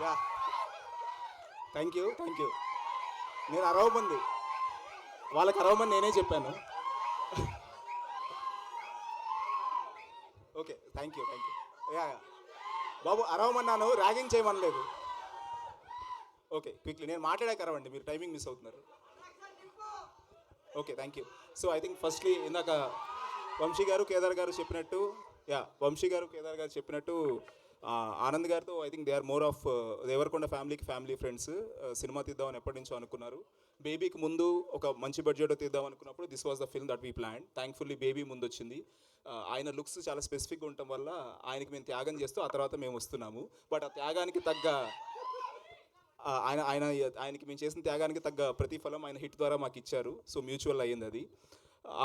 Yeah, thank you. నేను అరవమంది, వాళ్ళకి అరవమని నేనే చెప్పాను. Okay, thank you. యా, బాబు అరవమన్నాను, ర్యాగింగ్ చేయమనలేదు. ఓకే, క్విక్లీ నేను మాట్లాడాక అరవండి, మీరు టైమింగ్ మిస్ అవుతున్నారు. Okay, thank you. So I think firstly ఇందాక వంశీ గారు కేదార్ గారు చెప్పినట్టు, ఆనంద్ గారితో I think they are more of Deverakonda family friends. Cinema తీద్దామని ఎప్పటి నుంచో అనుకున్నారు. బేబీకి ముందు ఒక మంచి బడ్జెట్ తీద్దాం అనుకున్నప్పుడు this was the film that we plan. Thankfully baby ముందు వచ్చింది. ఆయన లుక్స్ చాలా స్పెసిఫిక్గా ఉండటం వల్ల ఆయనకి మేము త్యాగం చేస్తూ ఆ తర్వాత మేము వస్తున్నాము. బట్ ఆ త్యాగానికి తగ్గ ఆయనకి మేము చేసిన త్యాగానికి తగ్గ ప్రతిఫలం ఆయన హిట్ ద్వారా మాకు ఇచ్చారు. సో మ్యూచువల్ అయ్యింది అది.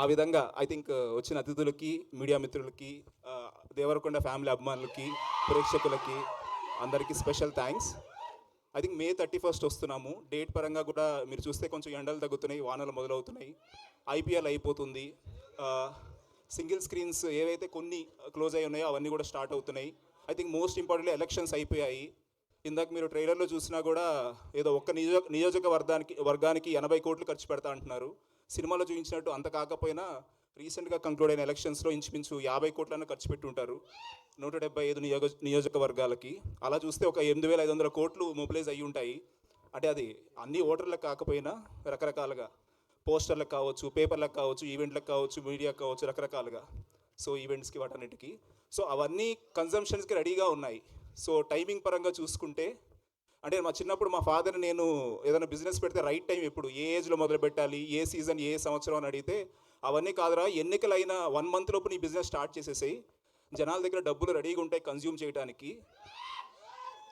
ఆ విధంగా ఐ థింక్ వచ్చిన అతిథులకి, మీడియా మిత్రులకి, దేవరకొండ ఫ్యామిలీ అభిమానులకి, ప్రేక్షకులకి అందరికీ special thanks. I think May 31 వస్తున్నాము. డేట్ పరంగా కూడా మీరు చూస్తే కొంచెం ఎండలు తగ్గుతున్నాయి, వానలు మొదలవుతున్నాయి, IPL అయిపోతుంది. సింగిల్ స్క్రీన్స్ ఏవైతే కొన్ని క్లోజ్ అయి ఉన్నాయో అవన్నీ కూడా స్టార్ట్ అవుతున్నాయి. I think most importantly elections అయిపోయాయి. ఇందాక మీరు ట్రైలర్లో చూసినా కూడా ఏదో ఒక్క నియోజకవర్గానికి 80 కోట్లు ఖర్చు పెడతా అంటున్నారు. సినిమాలో చూపించినట్టు అంత కాకపోయినా రీసెంట్గా కంక్లూడ్ అయిన ఎలక్షన్స్లో ఇంచుమించు 50 కోట్లను ఖర్చు పెట్టి ఉంటారు 175 నియోజకవర్గాలకి. అలా చూస్తే ఒక 8,500 కోట్లు మొబిలైజ్ అయ్యి ఉంటాయి. అంటే అది అన్ని ఓటర్లకు కాకపోయినా రకరకాలుగా, పోస్టర్లకు కావచ్చు, పేపర్లకు కావచ్చు, ఈవెంట్లకు కావచ్చు, మీడియాకు కావచ్చు, రకరకాలుగా. సో ఈవెంట్స్కి వాటన్నిటికీ సో అవన్నీ కన్జంప్షన్స్కి రెడీగా ఉన్నాయి. సో టైమింగ్ పరంగా చూసుకుంటే అంటే మా చిన్నప్పుడు మా ఫాదర్ నేను ఏదైనా బిజినెస్ పెడితే రైట్ టైం ఎప్పుడు, ఏ ఏజ్లో మొదలు పెట్టాలి, ఏ సీజన్, ఏ సంవత్సరం అని అడిగితే అవన్నీ కాదురా, ఎన్నికలైన 1 month లోపు నీ బిజినెస్ స్టార్ట్ చేసేసాయి, జనాల దగ్గర డబ్బులు రెడీగా ఉంటాయి కన్జ్యూమ్ చేయడానికి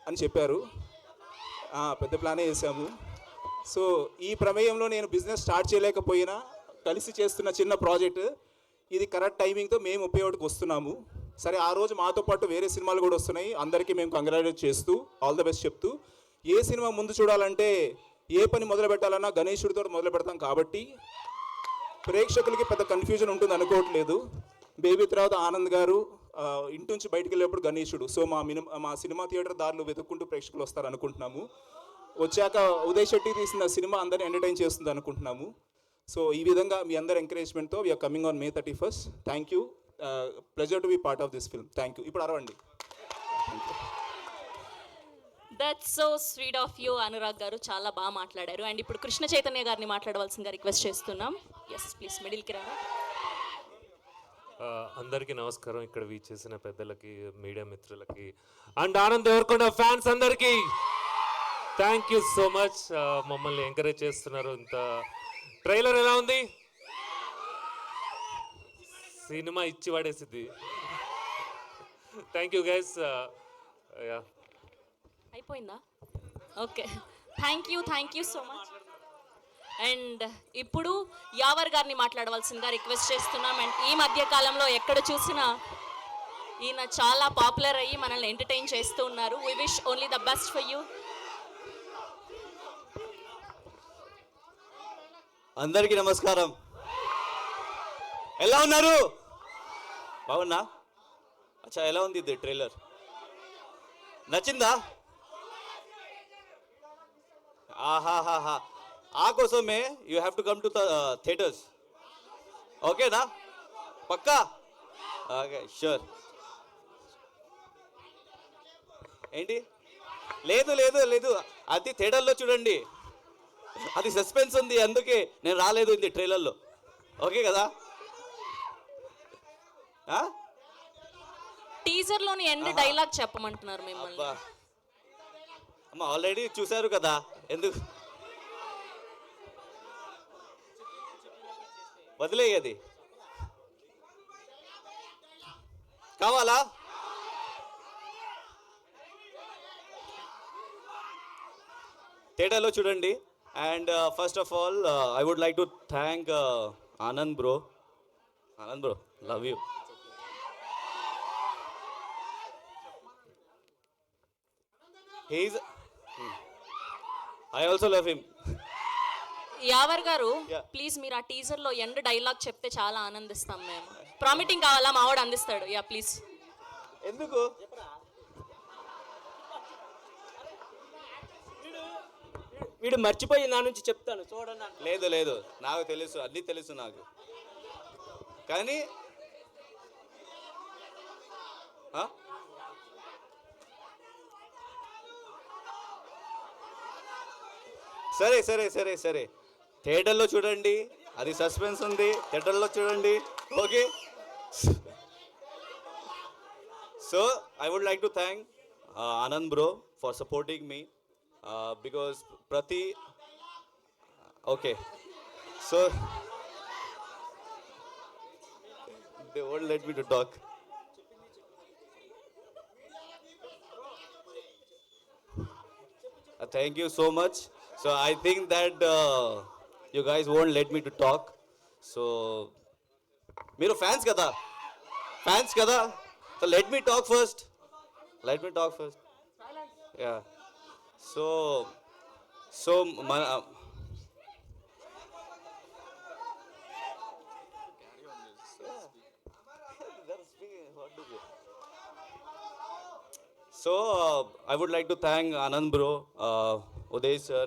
అని చెప్పారు. పెద్ద ప్లానే చేశాము. సో ఈ ప్రమేయంలో నేను బిజినెస్ స్టార్ట్ చేయలేకపోయినా కలిసి చేస్తున్న చిన్న ప్రాజెక్ట్ ఇది కరెక్ట్ టైమింగ్తో మే 31కి వస్తున్నాము. సరే, ఆ రోజు మాతో పాటు వేరే సినిమాలు కూడా వస్తున్నాయి. అందరికీ మేము కంగ్రాచులేట్ చేస్తూ ఆల్ ద బెస్ట్ చెప్తూ, ఏ సినిమా ముందు చూడాలంటే ఏ పని మొదలు పెట్టాలన్నా గణేశుడితో మొదలు పెడతాం కాబట్టి ప్రేక్షకులకి పెద్ద కన్ఫ్యూజన్ ఉంటుంది అనుకోవట్లేదు. బేబీ తర్వాత ఆనంద్ గారు, ఇంటి నుంచి బయటకు వెళ్ళేప్పుడు గణేశుడు. సో మా సినిమా థియేటర్ దారిలో వెతుక్కుంటూ ప్రేక్షకులు వస్తారు అనుకుంటున్నాము. వచ్చాక ఉదయ్ శెట్టి తీసిన సినిమా అందరినీ ఎంటర్టైన్ చేస్తుంది అనుకుంటున్నాము. సో ఈ విధంగా మీ అందరి ఎంకరేజ్మెంట్తో we're coming on May 31. Thank you. Pleasure to be part of this film. Thank you. ఇప్పుడు అరవండి. That's so sweet of you Anurag garu, చాలా బాగా మాట్లాడారు. అండ్ ఇప్పుడు కృష్ణ చైతన్య గారిని మాట్లాడవలసిందిగా రిక్వెస్ట్ చేస్తున్నాం. ఎస్ ప్లీజ్, మిడిల్కి రా. అందరికీ నమస్కారం. ఇక్కడ వీచేసిన పెద్దలకి, మీడియా మిత్రులకి అండ్ ఆనంద్ దేవరకొండ ఫ్యాన్స్ అందరికీ థ్యాంక్ యూ సో మచ్. మమ్మల్ని ఎంకరేజ్ చేస్తున్నారు. ఇంత ట్రైలర్ ఎలా ఉంది? సినిమా ఇచ్చి పడేసిద్ది. Thank you guys. అయిపోయిందా? Okay, thank you so much. And ఇప్పుడు యావర్ గారిని మాట్లాడవలసిందిగా రిక్వెస్ట్ చేస్తున్నాం. అండ్ ఈ మధ్య కాలంలో ఎక్కడ చూసినా ఈయన చాలా పాపులర్ అయ్యి మనల్ని ఎంటర్టైన్ చేస్తూ ఉన్నారు. We wish only the best for you. అందరికీ నమస్కారం. ఎలా ఉన్నారు? బాగున్నా? అచ్చా, ఎలా ఉంది ఇది ట్రైలర్? నచ్చిందా? ఆహాహాహా, ఆ కోసమే you have to come to the theatres. ఓకేనా? పక్కా? Okay, sure. ఏంటి? లేదు లేదు లేదు, అది థియేటర్లో చూడండి, అది సస్పెన్స్ ఉంది, అందుకే నేను రాలేదు ఇది ట్రైలర్లో. ఓకే కదా? టీజర్ లోని ఎండ్ డైలాగ్ చెప్పమంటున్నారు మిమ్మల్ని. అమ్మ ఆల్రెడీ చూశారు కదా, ఎందుకు వదిలేయది? కావాలా? థియేటర్లో చూడండి. And first of all I would like to thank Anand bro. Love you. I also love him. Yawar garu, please మీరు ఆ టీజర్ లో ఎండ్ డైలాగ్ చెప్తే చాలా ఆనందిస్తాం మేము. ప్రామిటింగ్ కావాలా? మావాడు అందిస్తాడు. Yeah please. ఎందుకు? వీడు మర్చిపోయి నా నుంచి చెప్తాను చూడండి అన్న. లేదు లేదు నాకు తెలుసు, అన్నీ తెలుసు నాకు. కానీ ఆ? సరే సరే సరే సరే థియేటర్లో చూడండి, అది సస్పెన్స్ ఉంది, థియేటర్లో చూడండి. Okay. So I would like to thank Anand bro for supporting me because ప్రతి okay so they won't let me to talk. Thank you so much. So I think that you guys won't let me to talk. So మీరు fans కదా, fans కదా, so let me talk first. Let me talk first. Yeah. So మన So I would like to thank Anand bro, Uday sir,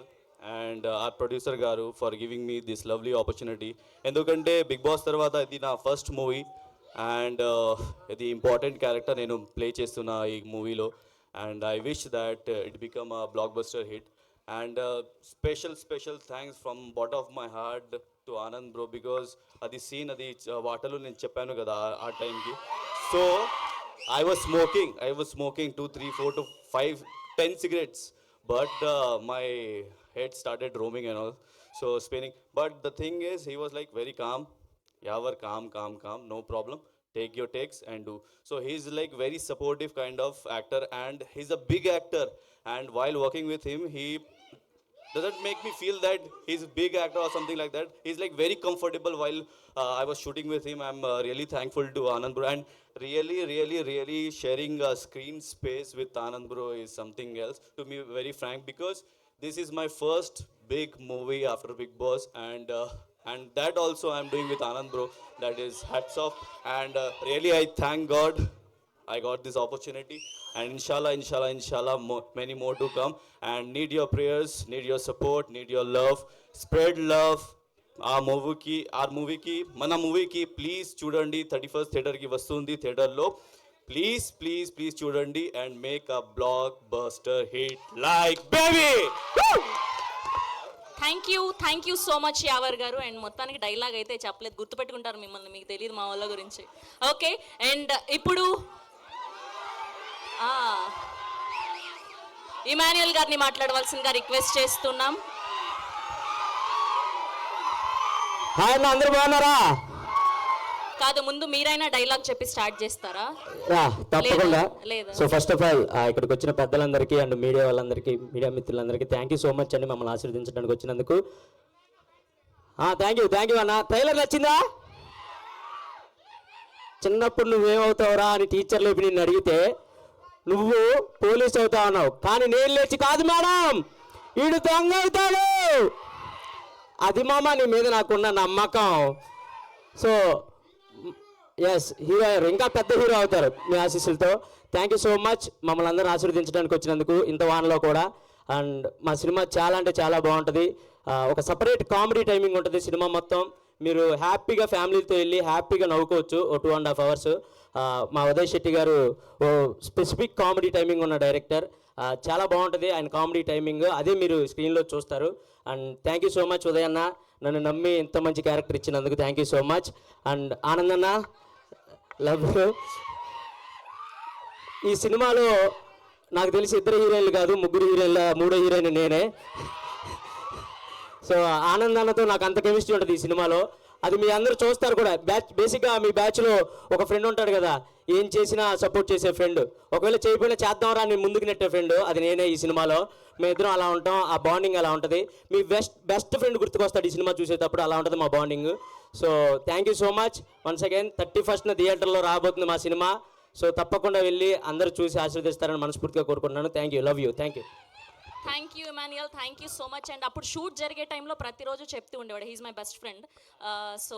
and our producer Garu for giving me this lovely opportunity. ఎందుకంటే big boss తర్వాత ఇది నా first movie and ఇది important character నేను play చేస్తున్నా ఈ మూవీలో and I wish that it become a block buster hit and special thanks from bottom of my heart to Anand bro because అది సీన్ అది వాటర్లో నేను చెప్పాను కదా ఆ టైంకి. So I was smoking 2, 3, 4 to 5, 10 cigarettes, but my head started roaming and all, so spinning. But the thing is, he was like very calm. Yavar, calm, no problem. Take your takes and do. So he's like very supportive kind of actor, and he's a big actor. And while working with him, he doesn't make me feel that he's a big actor or something like that. He's like very comfortable while I was shooting with him. I'm really thankful to Anand bro and really sharing screen space with Anand bro is something else to me, very frank, because this is my first big movie after Big Boss and that also I'm doing with Anand bro. That is hats off and really I thank God I got this opportunity and inshallah many more to come and need your prayers, need your support, need your love, spread love. our movie ki mana movie ki please చూడండి 31st theatre కి వస్తుంది థియేటర్లో please చూడండి and make a blockbuster hit like baby. Thank you so much Yawar garu. And మొత్తానికి dialogue అయితే చెప్పలేదు, గుర్తుపెట్టుకుంటారు మిమ్మల్ని, మీకు తెలియదు మా వాళ్ళ గురించి. ఓకే, అండ్ ఇప్పుడు ఇమాన్యుయల్ గారిని మాట్లాడవలసిందిగా రిక్వెస్ట్ చేస్తున్నాం. హాయ్ అన్న, అందరూ బాగున్నారా? కాదు, ముందు మీరైనా డైలాగ్ చెప్పి స్టార్ట్ చేస్తారా? తప్పకుండా. లేదా? సో ఫస్ట్ ఆఫ్ ఆల్ ఇక్కడికి వచ్చిన పెద్దలందరికీ అండ్ మీడియా వాళ్ళందరికీ, మీడియా మిత్రులందరికీ థ్యాంక్ యూ సో మచ్ అండి మమ్మల్ని ఆశీర్వదించడానికి వచ్చినందుకు. థ్యాంక్ యూ అన్న. ట్రైలర్ నచ్చిందా? చిన్నప్పుడు నువ్వేమవుతావురా అని టీచర్లు ఇప్పుడు నిన్ను అడిగితే నువ్వు పోలీస్ అవుతావు అన్నావు, కానీ నేను లేచి కాదు మేడం వీడు దొంగ అవుతాడు. అది మామ నీ మీద నాకున్న నమ్మకం. సో ఎస్, హీరో ఇంకా పెద్ద హీరో అవుతారు మీ ఆశీస్సులతో. థ్యాంక్ యూ సో మచ్ మమ్మల్ని అందరూ ఆశీర్వదించడానికి వచ్చినందుకు ఇంత వానలో కూడా. అండ్ మా సినిమా చాలా అంటే చాలా బాగుంటుంది. ఒక సపరేట్ కామెడీ టైమింగ్ ఉంటుంది సినిమా మొత్తం. మీరు హ్యాపీగా ఫ్యామిలీతో వెళ్ళి హ్యాపీగా నవ్వుకోవచ్చు ఓ 2.5 hours. మా ఉదయ్ శెట్టి గారు ఓ స్పెసిఫిక్ కామెడీ టైమింగ్ ఉన్న డైరెక్టర్. చాలా బాగుంటుంది ఆయన కామెడీ టైమింగ్, అదే మీరు స్క్రీన్లో చూస్తారు. And thank you so much Uday అన్న, నన్ను నమ్మి ఇంత మంచి క్యారెక్టర్ ఇచ్చినందుకు thank you so much. And Anand అన్న, లవ్ యూ. ఈ సినిమాలో నాకు తెలిసి 2 హీరోయిన్లు కాదు 3 హీరోయిన్ల 3వ హీరోయిన్ నేనే. సో ఆనంద్ అన్నతో నాకు అంత కెమిస్ట్రీ ఉంటుంది ఈ సినిమాలో, అది మీ అందరూ చూస్తారు కూడా. బేసిక్గా మీ బ్యాచ్లో ఒక ఫ్రెండ్ ఉంటాడు కదా, ఏం చేసినా సపోర్ట్ చేసే ఫ్రెండ్, ఒకవేళ చేయకపోయినా చేద్దాంరా అని ముందుకు నెట్టే ఫ్రెండ్, అది నేనే ఈ సినిమాలో. మేమిద్దరం అలా ఉంటాం, ఆ బాండింగ్ అలా ఉంటుంది. మీ బెస్ట్ ఫ్రెండ్ గుర్తుకొస్తాడు ఈ సినిమా చూసేటప్పుడు, అలా ఉంటుంది మా bonding. So thank you so much once again. 31st థియేటర్లో రాబోతుంది మా సినిమా. సో తప్పకుండా వెళ్ళి అందరూ చూసి ఆశీర్వదిస్తారని మనస్ఫూర్తిగా కోరుకుంటున్నాను. Thank you, love you, thank you. Thank you Emmanuel, thank you so much. And అప్పుడు షూట్ జరిగే టైంలో ప్రతిరోజు చెప్తూ ఉండేవాడు, he's my best friend. So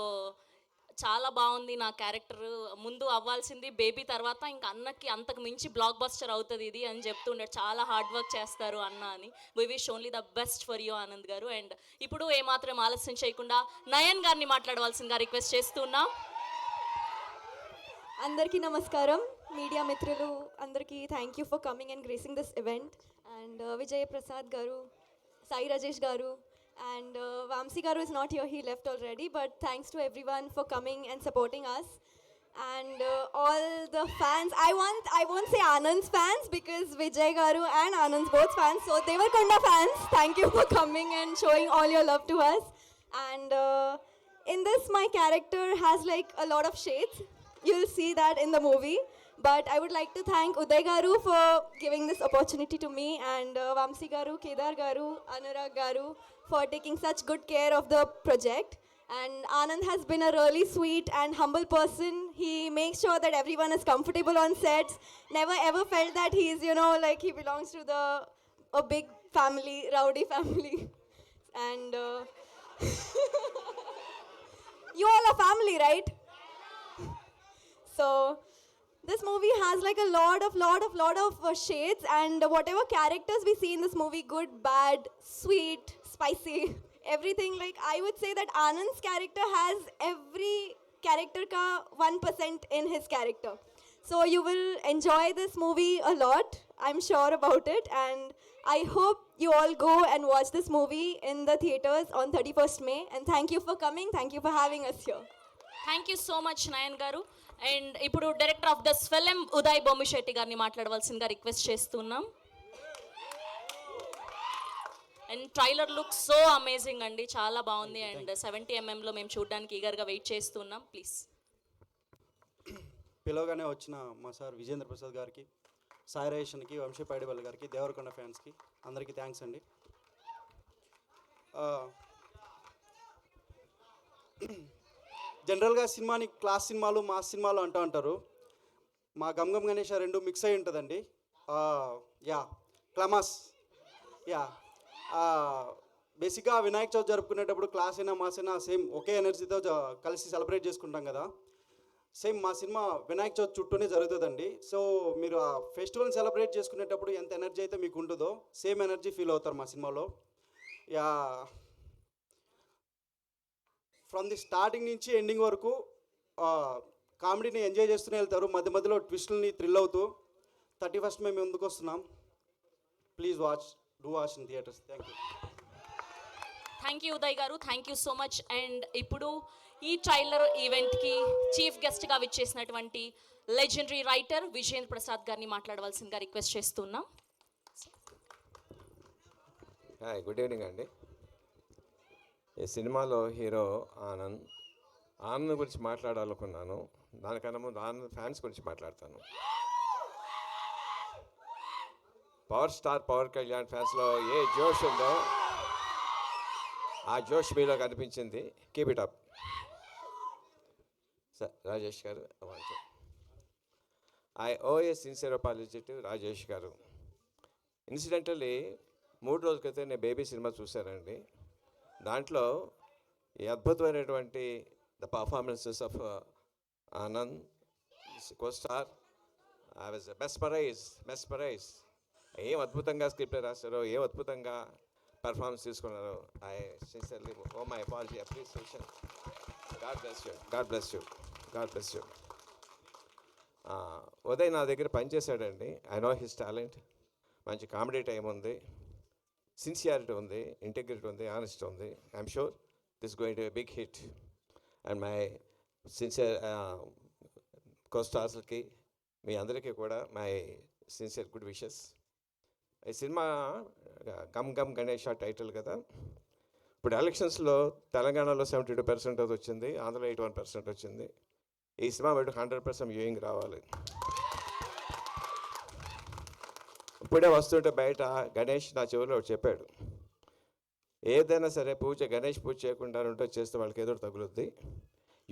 చాలా బాగుంది నా క్యారెక్టర్, ముందు అవ్వాల్సింది బేబీ, తర్వాత ఇంకా అన్నకి అంతకు మించి బ్లాక్ బస్టర్ అవుతుంది ఇది అని చెప్తుండే. చాలా హార్డ్ వర్క్ చేస్తారు అన్న అని. We wish only the best for you Anand garu. And ఇప్పుడు ఏమాత్రం ఆలస్యం చేయకుండా నయన్ గారిని మాట్లాడవలసిందిగా రిక్వెస్ట్ చేస్తున్నాం. అందరికీ నమస్కారం. మీడియా మిత్రులు అందరికీ thank you for coming and gracing this event. And Vijay Prasad గారు, సాయి రాజేష్ గారు, and Vamsi garu is not here, he left already, but thanks to everyone for coming and supporting us. And all the fans, I won't say Anand's fans because Vijay garu and Anand's both fans, so Devarkonda fans, thank you for coming and showing all your love to us. And in this my character has like a lot of shades, you'll see that in the movie. But I would like to thank Uday garu for giving this opportunity to me, and Vamsi garu, Kedar garu, Anurag garu for taking such good care of the project. And Anand has been a really sweet and humble person. He makes sure that everyone is comfortable on sets. Never ever felt that he's, you know, like he belongs to a big family, rowdy family. And you all are family, right? So this movie has like a lot of shades, and whatever characters we see in this movie, good, bad, sweet, spicy, everything, like I would say that Anand's character has every character ka 1% in his character. So you will enjoy this movie a lot, I'm sure about it, and I hope you all go and watch this movie in the theaters on 31st May. And thank you for coming, thank you for having us here. Thank you so much Nayan garu. And ఇప్పుడు director of this film Uday Bommisetty గారిని మాట్లాడవలసిందిగా request చేస్తున్నాం. And trailer look so amazing అండి, చాలా బాగుంది. And 70mm మేము చూడడానికి ఈగర్గా wait చేస్తున్నాం. ప్లీజ్. పిలవగానే వచ్చిన మా సార్ విజేంద్ర ప్రసాద్ గారికి, సాయి రాజేష్కి, వంశీ పైడివల్ గారికి, దేవరకొండ ఫ్యాన్స్కి అందరికీ థ్యాంక్స్ అండి. జనరల్గా సినిమాని క్లాస్ సినిమాలు, మాస్ సినిమాలు అంటూ ఉంటారు. మా గమ్ గణేష్ రెండు మిక్స్ అయి ఉంటుందండి. యా క్లమాస్. యా బేసిక్గా వినాయక చవితి జరుపుకునేటప్పుడు క్లాస్ అయినా మాస్ అయినా సేమ్ ఒకే ఎనర్జీతో కలిసి సెలబ్రేట్ చేసుకుంటాం కదా. సేమ్ మా సినిమా వినాయక చవితి చుట్టూనే జరుగుతుందండి. సో మీరు ఆ ఫెస్టివల్ని సెలబ్రేట్ చేసుకునేటప్పుడు ఎంత ఎనర్జీ అయితే మీకు ఉంటుందో సేమ్ ఎనర్జీ ఫీల్ అవుతారు మా సినిమాలో. యా ఫ్రమ్ ది స్టార్టింగ్ నుంచి ఎండింగ్ వరకు కామెడీని ఎంజాయ్ చేస్తూనే వెళ్తారు. మధ్య మధ్యలో ట్విస్టుల్ని థ్రిల్ అవుతూ 31st మేము ముందుకు వస్తున్నాం. Please do watch in theatres. Thank you. Thank you Uday garu, thank you so much. And ఇప్పుడు ఈ ట్రైలర్ ఈవెంట్కి చీఫ్ గెస్ట్గా విచ్చేసినటువంటి లెజెండరీ రైటర్ విజేంద్ర ప్రసాద్ గారిని మాట్లాడవలసిందిగా రిక్వెస్ట్ చేస్తున్నాం. హాయ్, గుడ్ ఈవినింగ్ అండి. ఈ సినిమాలో హీరో ఆనంద్ గురించి మాట్లాడాలనుకున్నాను. దానికన్నా ముందు ఆనంద్ ఫ్యాన్స్ గురించి మాట్లాడతాను. పవర్ స్టార్ పవన్ కళ్యాణ్ ఫ్యాన్స్లో ఏ జోష్ ఉందో ఆ జోష్ మీలో కనిపించింది. Keep it up. Sir Rajesh garu, I owe a sincere apology to Rajesh garu. Incidentally 3 రోజుల క్రితం నేను బేబీ సినిమా చూశానండి. దాంట్లో ఈ అద్భుతమైనటువంటి the performances of Anand costar, I was mesmerise. ఏం అద్భుతంగా స్క్రిప్ట్ రాశారో, ఏం అద్భుతంగా పర్ఫార్మెన్స్ తీసుకున్నారు. I sincerely owe my apology, appreciation. God bless you. Uday నా దగ్గర పనిచేశాడండి. I know his talent. మంచి కామెడీ టైం ఉంది, సిన్సియారిటీ ఉంది, ఇంటెగ్రిటీ ఉంది, ఆనెస్ట్ ఉంది. I'm sure this going to be big hit. And my sincere కోస్టార్స్కి, మీ అందరికీ కూడా మై సిన్సియర్ గుడ్ విషెస్. ఈ సినిమా గమ్ గమ్ గణేష్ టైటిల్ కదా. ఇప్పుడు ఎలక్షన్స్లో తెలంగాణలో 72% అది వచ్చింది, ఆంధ్రలో 81% వచ్చింది. ఈ సినిమా బయట 100% వ్యూయింగ్ రావాలి. ఇప్పుడే వస్తుంటే బయట గణేష్ నా చెవిలో చెప్పాడు, ఏదైనా సరే గణేష్ పూజ చేయకుండా ఉంటే చేస్తే వాళ్ళకి ఏదో తగులుద్ది.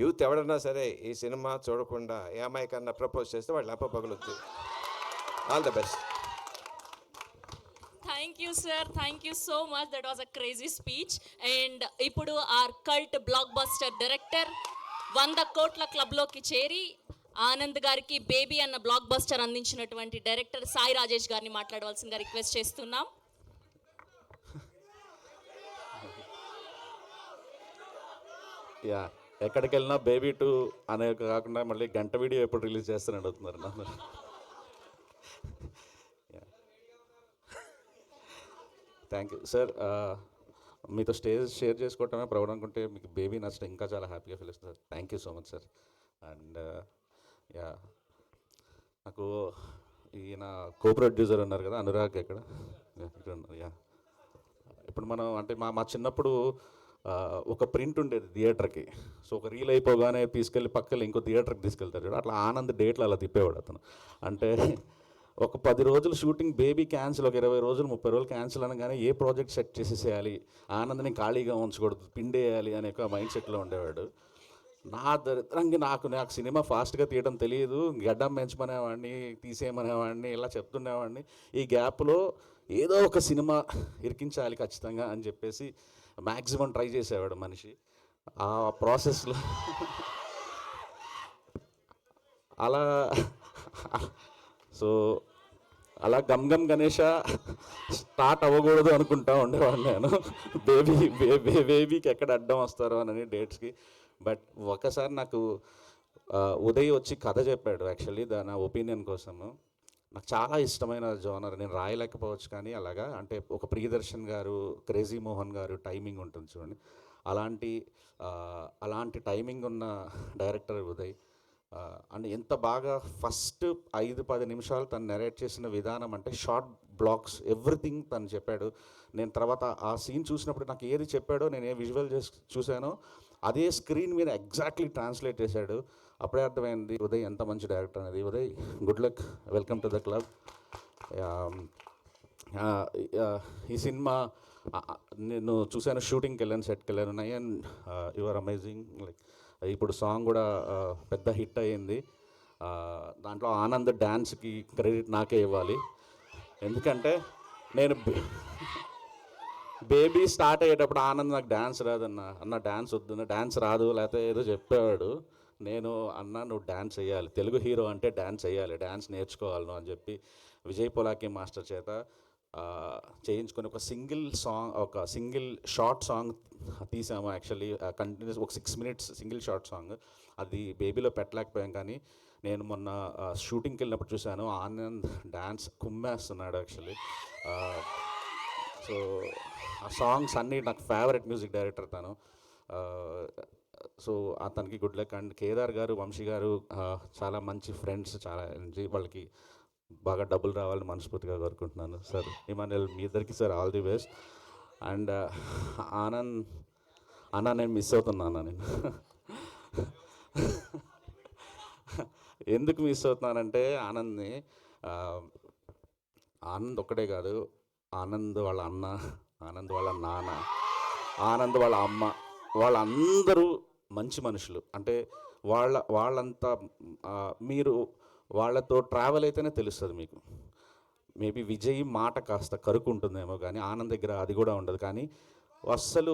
యూత్ ఎవడన్నా సరే ఈ సినిమా చూడకుండా ఏ అమ్మాయి కన్నా ప్రపోజ్ చేస్తే వాళ్ళు అప్ప పగులుద్ది. All the best. Thank you sir, thank you so much. That was a crazy speech. And ఇప్పుడు our cult blockbuster director 100 కోట్ల క్లబ్లోకి చేరి ఆనంద్ గారికి బేబీ అన్న బ్లాక్ బస్టర్ అందించినటువంటి డైరెక్టర్ సాయి రాజేష్ గారిని మాట్లాడవలసిందిగా రిక్వెస్ట్ చేస్తున్నాం. యా, ఎక్కడికి వెళ్ళినా బేబీ 2 అనే కాకుండా మళ్ళీ గంట వీడియో ఎప్పుడు రిలీజ్ చేస్తారని అడుగుతున్నారు నన్ను. Thank you sir. మీతో స్టేజ్ షేర్ చేసుకోవటమే ప్రౌడ్ అనుకుంటే మీకు బేబీ నచ్చడం ఇంకా చాలా హ్యాపీగా ఫీల్ అవుతుంది sir. Thank you so much sir. And yeah, నాకు ఈయన కో ప్రొడ్యూసర్ ఉన్నారు కదా అనురాగ్, ఇక్కడ ఉన్నారు. యా, ఇప్పుడు మనం అంటే మా చిన్నప్పుడు ఒక ప్రింట్ ఉండేది థియేటర్కి. సో ఒక రీల్ అయిపోగానే తీసుకెళ్ళి పక్కన ఇంకో థియేటర్కి తీసుకెళ్తారు. అట్లా ఆనంద్ డేట్లు అలా తిప్పేవాడు అతను. అంటే ఒక 10 రోజులు షూటింగ్ బేబీ క్యాన్సిల్, ఒక 20 రోజులు 30 రోజులు క్యాన్సిల్ అనగానే ఏ ప్రాజెక్ట్ సెట్ చేసేసేయాలి, ఆనంద్ని ఖాళీగా ఉంచకూడదు, పిండేయాలి అనే ఒక మైండ్ సెట్లో ఉండేవాడు. నా దరిద్రంగా నాకు సినిమా ఫాస్ట్గా తీయడం తెలియదు. గడ్డం పెంచమనేవాడిని, తీసేయమనేవాడిని, ఇలా చెప్తుండేవాడిని. ఈ గ్యాప్లో ఏదో ఒక సినిమా ఇరికించాలి ఖచ్చితంగా అని చెప్పేసి మ్యాక్సిమం ట్రై చేసేవాడు మనిషి. ఆ ప్రాసెస్లో అలా సో అలా గమ్ గమ్ గణేష స్టార్ట్ అవ్వకూడదు అనుకుంటా ఉండేవాడిని నేను. బేబీకి ఎక్కడ అడ్డం వస్తారో అని డేట్స్కి. బట్ ఒకసారి నాకు ఉదయ్ వచ్చి కథ చెప్పాడు. యాక్చువల్లీ నా ఒపీనియన్ కోసము. నాకు చాలా ఇష్టమైన జోనర్. నేను రాయలేకపోవచ్చు కానీ అలాగా, అంటే ఒక ప్రియదర్శన్ గారు, క్రేజీ మోహన్ గారు టైమింగ్ ఉంటుంది చూడండి, అలాంటి టైమింగ్ ఉన్న డైరెక్టర్ ఉదయ్. అండ్ ఎంత బాగా ఫస్ట్ 5-10 నిమిషాలు తను నెరేట్ చేసిన విధానం, అంటే షార్ట్ బ్లాక్స్ ఎవ్రీథింగ్ తను చెప్పాడు. నేను తర్వాత ఆ సీన్ చూసినప్పుడు నాకు ఏది చెప్పాడో, నేను ఏ విజువల్ చూశానో అదే స్క్రీన్ మీద ఎగ్జాక్ట్లీ ట్రాన్స్లేట్ చేశాడు. అప్పుడే అర్థమైంది ఉదయ్ ఎంత మంచి డైరెక్టర్ అనేది. Uday, good luck, welcome to the club. ఈ సినిమా నేను చూశాను, షూటింగ్కి వెళ్ళాను, సెట్కి వెళ్ళాను. Nayan, you are amazing. Like ఇప్పుడు సాంగ్ కూడా పెద్ద హిట్ అయ్యింది. దాంట్లో ఆనంద్ డ్యాన్స్కి క్రెడిట్ నాకే ఇవ్వాలి. ఎందుకంటే నేను బేబీ స్టార్ట్ అయ్యేటప్పుడు ఆనంద్ నాకు డ్యాన్స్ అన్న డ్యాన్స్ వద్దు, డ్యాన్స్ రాదు, లేకపోతే ఏదో చెప్పేవాడు. నేను అన్న నువ్వు డ్యాన్స్ వేయాలి, తెలుగు హీరో అంటే డ్యాన్స్ వేయాలి, డ్యాన్స్ నేర్చుకోవాలి అని చెప్పి విజయ్ పొలాకి మాస్టర్ చేత చేయించుకొని ఒక సింగిల్ షార్ట్ సాంగ్ తీసాము. యాక్చువల్లీ కంటిన్యూస్ ఒక 6 minutes సింగిల్ షార్ట్ సాంగ్. అది బేబీలో పెట్టలేకపోయాం, కానీ నేను మొన్న షూటింగ్కి వెళ్ళినప్పుడు చూశాను ఆనంద్ డ్యాన్స్ కుమ్మేస్తున్నాడు యాక్చువల్లీ. సో ఆ సాంగ్స్ అన్నీ నాకు ఫేవరెట్ మ్యూజిక్ డైరెక్టర్ తను. సో అతనికి గుడ్ లక్. అండ్ కేదార్ గారు, వంశీ గారు చాలా మంచి ఫ్రెండ్స్, చాలా వాళ్ళకి బాగా డబ్బులు రావాలని మనస్ఫూర్తిగా కోరుకుంటున్నాను సార్. ఇమానుయల్, మీ ఇద్దరికి sir all the best. And అన్న నేను మిస్ అవుతున్నాను. నేను ఎందుకు మిస్ అవుతున్నానంటే ఆనంద్ ఒక్కడే కాదు, ఆనంద్ వాళ్ళ అన్న, ఆనంద్ వాళ్ళ నాన్న, ఆనంద్ వాళ్ళ అమ్మ, వాళ్ళందరూ మంచి మనుషులు. అంటే వాళ్ళంతా మీరు వాళ్ళతో ట్రావెల్ అయితేనే తెలుస్తుంది మీకు. మేబీ విజయ్ మాట కాస్త కరుకు ఉంటుందేమో, కానీ ఆనంద్ దగ్గర అది కూడా ఉండదు. కానీ అస్సలు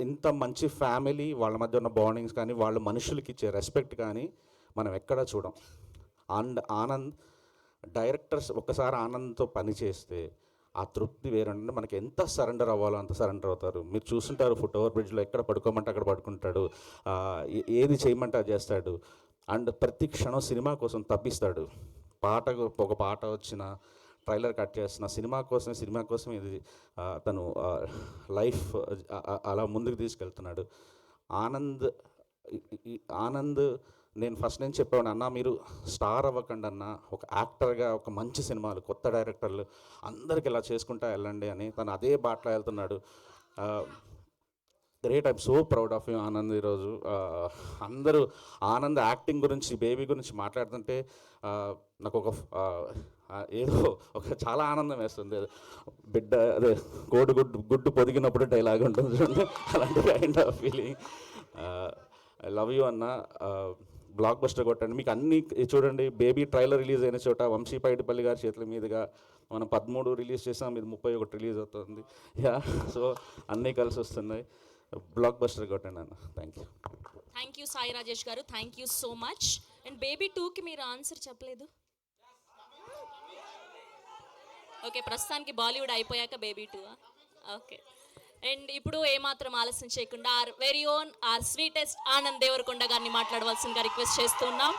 ఇంత మంచి ఫ్యామిలీ, వాళ్ళ మధ్య ఉన్న బాండింగ్స్ కానీ, వాళ్ళ మనుషులకి ఇచ్చే రెస్పెక్ట్ కానీ మనం ఎక్కడా చూడం. అండ్ ఆనంద్ డైరెక్టర్స్ ఒక్కసారి ఆనంద్తో పని చేస్తే ఆ తృప్తి వేరంటే, మనకి ఎంత సరెండర్ అవ్వాలో అంత సరెండర్ అవుతారు. మీరు చూస్తుంటారు ఫుట్ ఓవర్ బ్రిడ్జ్లో ఎక్కడ పడుకోమంటే అక్కడ పడుకుంటాడు, ఏది చేయమంటే అది చేస్తాడు. అండ్ ప్రతి క్షణం సినిమా కోసం తప్పిస్తాడు. ఒక పాట వచ్చిన, ట్రైలర్ కట్ చేస్తున్న, సినిమా కోసం ఇది తను లైఫ్ అలా ముందుకు తీసుకెళ్తున్నాడు. ఆనంద్ నేను ఫస్ట్ నుంచి చెప్పాను, అన్న మీరు స్టార్ అవ్వకండి అన్న, ఒక యాక్టర్గా ఒక మంచి సినిమాలు, కొత్త డైరెక్టర్లు అందరికి ఇలా చేసుకుంటా వెళ్ళండి అని. తను అదే బాటలో వెళ్తున్నాడు. Great, I'm so proud of you Anand. ఈరోజు అందరూ ఆనంద్ యాక్టింగ్ గురించి, బేబీ గురించి మాట్లాడుతుంటే నాకు ఏదో చాలా ఆనందం వేస్తుంది. బిడ్డ అదే గుడ్డు పొదిగినప్పుడు డైలాగ్ ఉంటుంది చూడండి, అలాంటి kind of feeling. I love you అన్న. బ్లాక్ బస్టర్ కొట్టండి. మీకు అన్నీ చూడండి, బేబీ ట్రైలర్ రిలీజ్ అయిన చోట వంశీ పైడిపల్లి గారి చేతుల మీదుగా మనం 13 రిలీజ్ చేసాం, ఇది 31 రిలీజ్ అవుతుంది. యా, సో అన్నీ కలిసి వస్తున్నాయి. బ్లాక్ బస్టర్ కొట్టాను. Thank you. Thank you Sai Rajesh garu, thank you so much. And Baby 2కి మీరు ఆన్సర్ చెప్పలేదు. ఓకే, ప్రస్తుతానికి బాలీవుడ్ అయిపోయాక బేబీ 2. ఓకే, అండ్ ఇప్పుడు ఏమాత్రం ఆలస్యం చేయకుండా our very own our sweetest Anand Devarakonda గారిని మాట్లాడవలసిందిగా రిక్వెస్ట్ చేస్తున్నాం.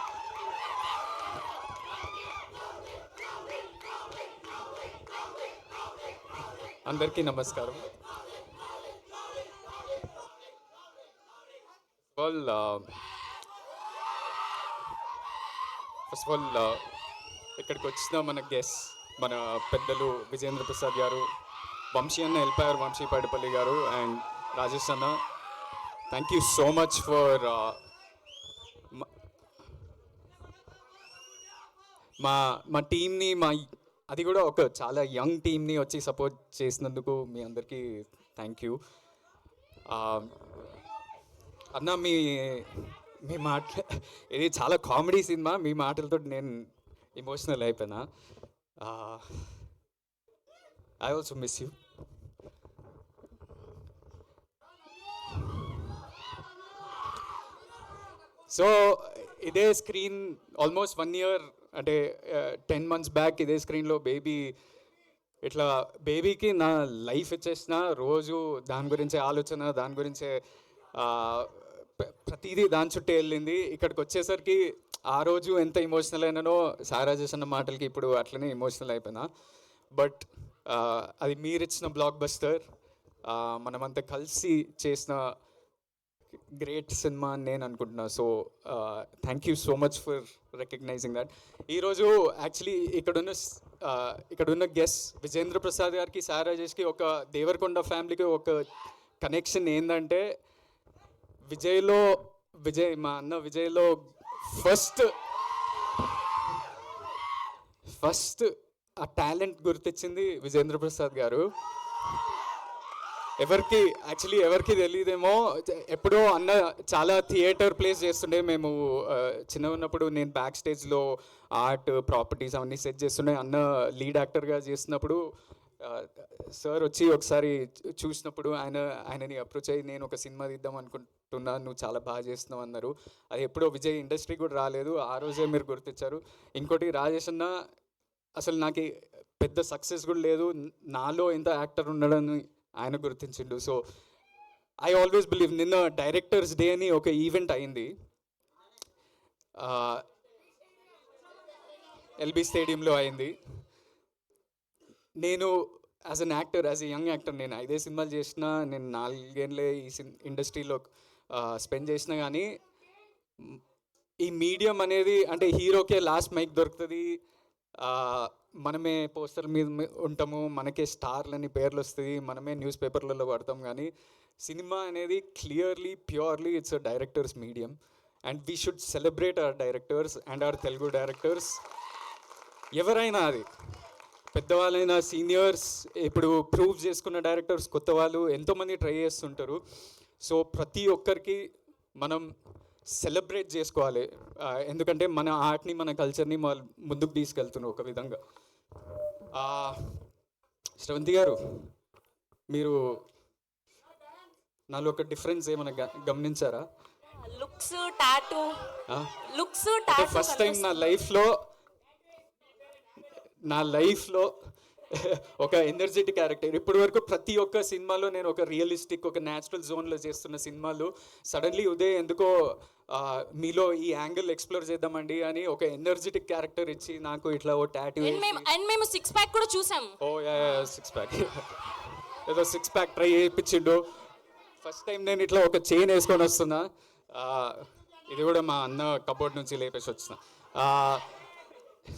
అందరికీ నమస్కారం. ఫస్ట్ ఆఫ్ ఆల్ ఇక్కడికి వచ్చిన మన గెస్ట్, మన పెద్దలు విజేంద్ర ప్రసాద్ గారు, వంశీ అన్న వెళ్ళిపోయారు, వంశీ పడిపల్లి గారు అండ్ రాజేష్ అన్న, thank you so much for మా టీమ్ని, అది కూడా ఒక చాలా యంగ్ టీమ్ని వచ్చి సపోర్ట్ చేసినందుకు మీ అందరికీ థ్యాంక్ యూ. అన్న మీ మాట, ఇది చాలా కామెడీ సినిమా, మీ మాటలతో నేను ఎమోషనల్ అయిపోయినా. I also miss you. So ఇదే స్క్రీన్ ఆల్మోస్ట్ 1 year, అంటే 10 months బ్యాక్ ఇదే స్క్రీన్లో ఇట్లా బేబీకి నా లైఫ్ ఇచ్చేసిన, రోజు దాని గురించే ఆలోచన, దాని గురించే ప్రతిదీ దాని చుట్టే వెళ్ళింది. ఇక్కడికి వచ్చేసరికి ఆ రోజు ఎంత ఎమోషనల్ అయినానో సాయి రాజేష్ అన్న మాటలకి ఇప్పుడు అట్లనే ఎమోషనల్ అయిపోయినా. బట్ అది మీరిచ్చిన బ్లాక్ బస్టర్, మనమంతా కలిసి చేసిన గ్రేట్ సినిమా అని నేను అనుకుంటున్నా. So thank you so much for recognizing that. ఈరోజు యాక్చువల్లీ ఇక్కడున్న గెస్ట్ విజేంద్ర ప్రసాద్ గారికి, సాయి రాజేష్కి, ఒక దేవరకొండ ఫ్యామిలీకి ఒక కనెక్షన్ ఏంటంటే, మా అన్న విజయ్లో ఫస్ట్ ఆ టాలెంట్ గుర్తించింది విజేంద్ర ప్రసాద్ గారు. ఎవరికి తెలియదేమో, ఎప్పుడో అన్న చాలా థియేటర్ ప్లేస్ చేస్తుండే. మేము చిన్న ఉన్నప్పుడు నేను బ్యాక్ స్టేజ్లో ఆర్ట్ ప్రాపర్టీస్ అవన్నీ సెట్ చేస్తుండే. అన్న లీడ్ యాక్టర్గా చేస్తున్నప్పుడు సార్ వచ్చి ఒకసారి చూసినప్పుడు ఆయనని అప్రోచ్ అయ్యి, నేను ఒక సినిమా తీద్దాం అనుకుంటున్నాను, నువ్వు చాలా బాగా చేస్తున్నావు అన్నారు. అది ఎప్పుడో విజయ్ ఇండస్ట్రీ కూడా రాలేదు, ఆ రోజే మీరు గుర్తించారు. ఇంకోటి, రాజేష్ అన్న అసలు నాకు పెద్ద సక్సెస్ కూడా లేదు, నాలో ఎంత యాక్టర్ ఉన్నాడని ఆయన గుర్తించిండు. So I always believe. నిన్న డైరెక్టర్స్ డే అని ఒక ఈవెంట్ అయింది ఎల్బీ స్టేడియంలో అయింది. నేను as an actor, as a young actor, నేను 5 సినిమాలు చేసిన, నేను 4 ఏళ్ళే ఈ ఇండస్ట్రీలో స్పెండ్ చేసిన. కానీ ఈ మీడియం అనేది, అంటే హీరోకే లాస్ట్ మైక్ దొరుకుతుంది, మనమే పోస్టర్ మీద ఉంటాము, మనకే స్టార్లని పేర్లు వస్తుంది, మనమే న్యూస్ పేపర్లలో పడతాం. కానీ సినిమా అనేది clearly, purely it's a directors medium. And we should celebrate our directors and hour Telugu directors. ఎవరైనా, అది పెద్దవాళ్ళైనా, సీనియర్స్, ఇప్పుడు ప్రూవ్ చేసుకున్న డైరెక్టర్స్, కొత్త వాళ్ళు ఎంతోమంది ట్రై చేస్తుంటారు. సో ప్రతి ఒక్కరికి మనం సెలబ్రేట్ చేసుకోవాలి, ఎందుకంటే మన ఆర్ట్ని, మన కల్చర్ని ముందుకు తీసుకెళ్తున్నాం ఒక విధంగా. శ్రవంతి గారు, మీరు నాలో ఒక డిఫరెన్స్ ఏమైనా గమనించారా? Looks, tattoo. ఫస్ట్ టైం నా లైఫ్లో ఒక ఎనర్జెటిక్ క్యారెక్టర్. ఇప్పటి వరకు ప్రతి ఒక్క సినిమాలో నేను ఒక రియలిస్టిక్, ఒక న్యాచురల్ జోన్లో చేస్తున్న సినిమాలు, సడన్లీ ఉదయ్ ఎందుకో మీలో ఈ యాంగిల్ ఎక్స్ప్లోర్ చేద్దామండి అని ఒక ఎనర్జెటిక్ క్యారెక్టర్ ఇచ్చి నాకు ఇట్లా ఓ టాటూ. అండ్ మేము 6 pack కూడా చూసాం. ఓ యా, 6 pack ఏదో 6 pack ట్రై చేయించిండు. ఫస్ట్ టైం నేను ఇట్లా ఒక చైన్ వేసుకొని వస్తున్నా. ఇది కూడా మా అన్న కబోర్డ్ నుంచి లేపేసి వచ్చిన.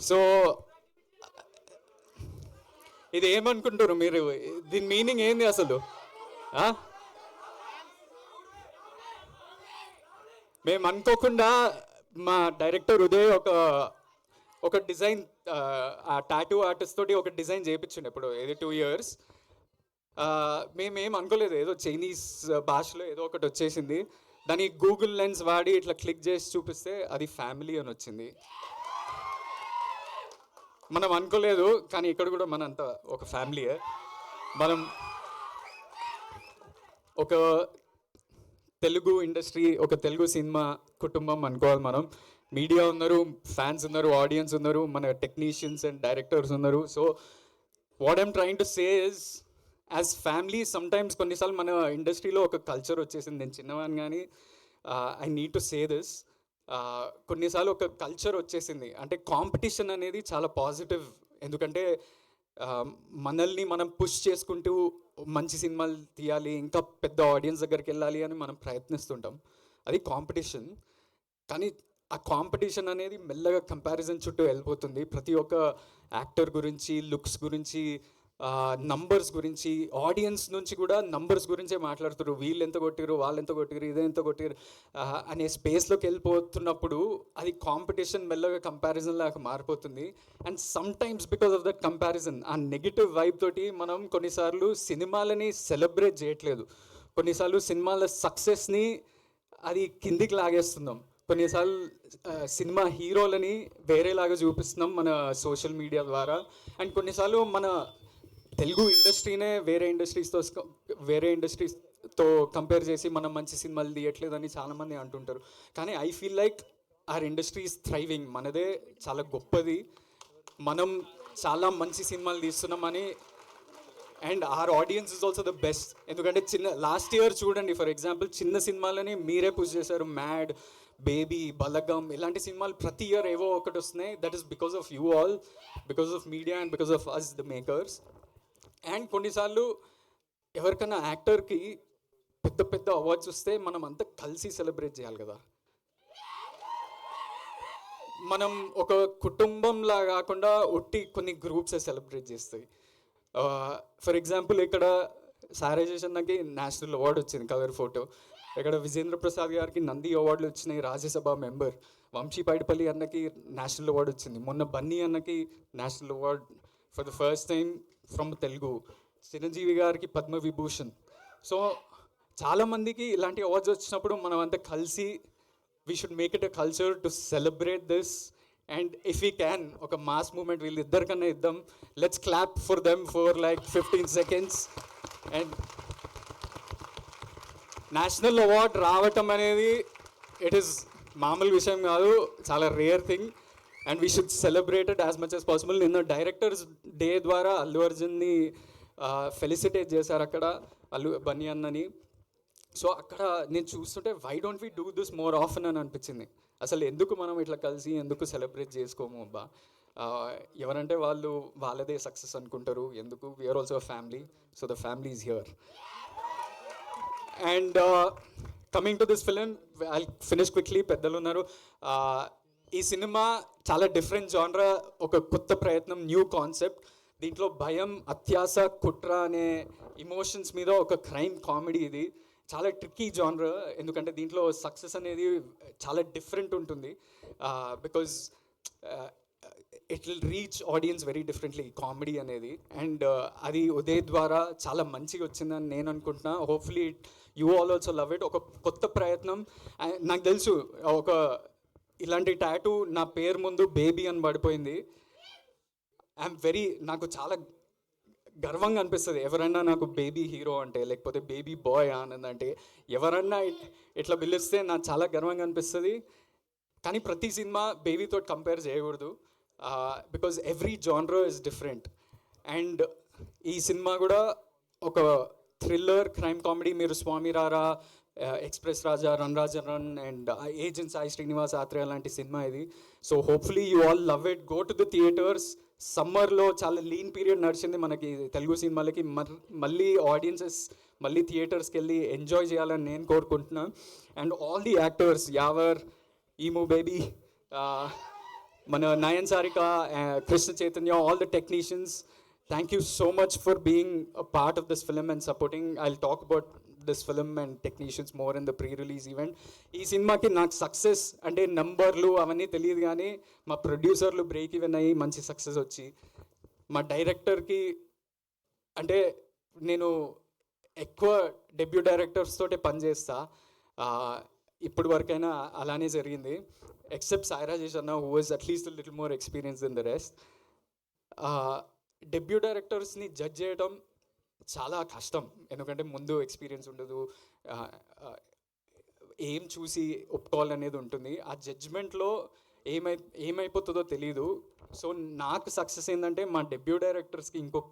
సో ఇది ఏమనుకుంటారు మీరు? దీని మీనింగ్ ఏంది అసలు? మేము అనుకోకుండా మా డైరెక్టర్ ఉదయ్ ఒక డిజైన్, ఆ టాటూ ఆర్టిస్ట్ తోటి ఒక డిజైన్ చేయించండి ఎప్పుడు, ఏదో 2 years. మేమేం అనుకోలేదు, ఏదో చైనీస్ భాషలో ఏదో ఒకటి వచ్చేసింది. దాన్ని గూగుల్ లెన్స్ వాడి ఇట్లా క్లిక్ చేసి చూపిస్తే అది ఫ్యామిలీ అని వచ్చింది. మనం అనుకోలేదు, కానీ ఇక్కడ కూడా మనంతా ఒక ఫ్యామిలీయే. మనం ఒక తెలుగు ఇండస్ట్రీ, ఒక తెలుగు సినిమా కుటుంబం అనుకోవాలి మనం. మీడియా ఉన్నారు, ఫ్యాన్స్ ఉన్నారు, ఆడియన్స్ ఉన్నారు, మన టెక్నీషియన్స్ అండ్ డైరెక్టర్స్ ఉన్నారు. So what I'm trying to say is, as family sometimes కొన్నిసార్లు మన ఇండస్ట్రీలో ఒక కల్చర్ వచ్చేసింది. నేను చిన్నవాడిని కానీ I need to say this. కొన్నిసార్లు ఒక కల్చర్ వచ్చేసింది, అంటే కాంపిటీషన్ అనేది చాలా పాజిటివ్. ఎందుకంటే మనల్ని మనం పుష్ చేసుకుంటూ మంచి సినిమాలు తీయాలి, ఇంకా పెద్ద ఆడియన్స్ దగ్గరికి వెళ్ళాలి అని మనం ప్రయత్నిస్తుంటాం. అది కాంపిటీషన్. కానీ ఆ కాంపిటీషన్ అనేది మెల్లగా కంపారిజన్ చుట్టూ వెళ్ళిపోతుంది. ప్రతి ఒక్క యాక్టర్ గురించి, లుక్స్ గురించి, నంబర్స్ గురించి, ఆడియన్స్ నుంచి కూడా నంబర్స్ గురించే మాట్లాడుతారు. వీళ్ళు ఎంత కొట్టిరు, వాళ్ళు ఎంత కొట్టిరు, ఇదే ఎంత కొట్టిరు అనే స్పేస్లోకి వెళ్ళిపోతున్నప్పుడు అది కాంపిటీషన్ మెల్లగా కంపారిజన్ లాగా మారిపోతుంది. And some times because of that comparison, ఆ నెగిటివ్ వైబ్ తోటి మనం కొన్నిసార్లు సినిమాలని సెలబ్రేట్ చేయట్లేదు. కొన్నిసార్లు సినిమాల సక్సెస్ని అది కిందికి లాగేస్తున్నాం. కొన్నిసార్లు సినిమా హీరోలని వేరేలాగా చూపిస్తున్నాం మన సోషల్ మీడియా ద్వారా. అండ్ కొన్నిసార్లు మన తెలుగు ఇండస్ట్రీనే వేరే ఇండస్ట్రీస్తో కంపేర్ చేసి మనం మంచి సినిమాలు తీయట్లేదని చాలామంది అంటుంటారు. కానీ I feel like our industry is thriving. మనదే చాలా గొప్పది, మనం చాలా మంచి సినిమాలు తీస్తున్నామని. And our audience is also the best. ఎందుకంటే లాస్ట్ ఇయర్ చూడండి, ఫర్ ఎగ్జాంపుల్ చిన్న సినిమాలని మీరే పుష్ చేశారు. మ్యాడ్, బేబీ, బలగం ఇలాంటి సినిమాలు ప్రతి ఇయర్ ఏవో ఒకటి వస్తున్నాయి. That is because of you all, because of media and because of us the makers. And కొన్నిసార్లు ఎవరికైనా యాక్టర్కి పెద్ద పెద్ద అవార్డ్స్ వస్తే మనం అంతా కలిసి సెలబ్రేట్ చేయాలి కదా. మనం ఒక కుటుంబంలా కాకుండా ఒట్టి కొన్ని గ్రూప్సే సెలబ్రేట్ చేస్తాయి. ఫర్ ఎగ్జాంపుల్ ఇక్కడ సారాజేష్ అన్నకి నేషనల్ అవార్డు వచ్చింది కవర్ ఫోటో. ఇక్కడ విజేంద్ర ప్రసాద్ గారికి నంది అవార్డులు వచ్చినాయి, రాజ్యసభ మెంబర్. వంశీ పైడిపల్లి అన్నకి నేషనల్ అవార్డు వచ్చింది. మొన్న బన్నీ అన్నకి national award for the first time from Telugu. Chiranjeevi గారికి పద్మవిభూషణ్. సో చాలామందికి ఇలాంటి అవార్డ్స్ వచ్చినప్పుడు మనం అంతా కలిసి we should make it a culture to celebrate this. And if we can ఒక మాస్ మూమెంట్ వీళ్ళిద్దరికన్నా ఇద్దాం. Let's clap for them for like 15 seconds. And national award రావటం అనేది ఇట్ ఈస్ మామూలు విషయం కాదు, చాలా rare thing. And we should celebrate it as much as possible. నిన్న directors day ద్వారా అల్లు అర్జున్ని ఫెలిసిటేట్ చేశారు అక్కడ బన్నీ అన్నని. సో అక్కడ నేను చూస్తుంటే why don't we do this more often అని అనిపించింది. అసలు ఎందుకు మనం ఇట్లా కలిసి ఎందుకు సెలబ్రేట్ చేసుకోము అబ్బా. ఎవరంటే వాళ్ళు వాళ్ళదే సక్సెస్ అనుకుంటారు. ఎందుకు, we are also a family. So the family is here. And coming to this film, I finish quickly. పెద్దలు ఉన్నారు. ఈ సినిమా చాలా డిఫరెంట్ జానరా, ఒక కొత్త ప్రయత్నం, న్యూ కాన్సెప్ట్. దీంట్లో భయం, అత్యాస, కుట్ర అనే ఇమోషన్స్ మీద ఒక క్రైమ్ కామెడీ. ఇది చాలా ట్రిక్కీ జానరా, ఎందుకంటే దీంట్లో సక్సెస్ అనేది చాలా డిఫరెంట్ ఉంటుంది. Because it will reach audience very differently, comedy అనేది. అండ్ అది ఉదయ్ ద్వారా చాలా మంచిగా వచ్చిందని నేను అనుకుంటున్నా. Hopefully you all also love it. ఒక కొత్త ప్రయత్నం. నాకు తెలుసు ఒక ఇలాంటి టాటూ నా పేరు ముందు బేబీ అని పడిపోయింది. నాకు చాలా గర్వంగా అనిపిస్తుంది ఎవరన్నా నాకు బేబీ హీరో అంటే, లేకపోతే బేబీ బాయ్ ఆనంద్ అంటే ఎవరన్నా ఇట్లా పిలిస్తే నాకు చాలా గర్వంగా అనిపిస్తుంది. కానీ ప్రతి సినిమా బేబీతో కంపేర్ చేయకూడదు, because every genre is different. And ఈ సినిమా కూడా ఒక థ్రిల్లర్ క్రైమ్ కామెడీ. మీరు Swamy Rara, Express Raja, Run Raja Run and Agent Sai Srinivas Athreya లాంటి సినిమా ఇది. So hopefully you all love it. Go to the theatres. సమ్మర్లో చాలా లీన్ పీరియడ్ నడిచింది మనకి తెలుగు సినిమాలకి. మళ్ళీ ఆడియన్సెస్ మళ్ళీ థియేటర్స్కి వెళ్ళి ఎంజాయ్ చేయాలని నేను కోరుకుంటున్నాను. And all the actors, Yavar, ఈమూ బేబీ, మన Nayan Sarika, Krishna Chaitanya, all the technicians, thank you so much for being a part of this film and supporting. I will talk about this film and technicians more in the pre release event. ఈ సినిమాకి నాకు success అంటే నంబర్లు అవన్నీ తెలియదు, కానీ మా ప్రొడ్యూసర్లు బ్రేక్ ఈవెన్ అయ్యి మంచి సక్సెస్ వచ్చి, మా డైరెక్టర్కి అంటే నేను ఎక్కువ డెబ్యూ డైరెక్టర్స్ తోటే పనిచేస్తా, ఇప్పుడు వరకైనా అలానే జరిగింది. ఎక్సెప్ట్ సాయి రాజేష్ అన్న, who was at least little more experience in the rest. Debut డైరెక్టర్స్ని జడ్జ్ చేయడం చాలా కష్టం, ఎందుకంటే ముందు ఎక్స్పీరియన్స్ ఉండదు. ఏం చూసి ఒప్పుకోవాలనేది ఉంటుంది. ఆ జడ్జ్మెంట్లో ఏమైపోతుందో తెలీదు. సో నాకు సక్సెస్ ఏంటంటే మా డెబ్యూ డైరెక్టర్స్కి ఇంకొక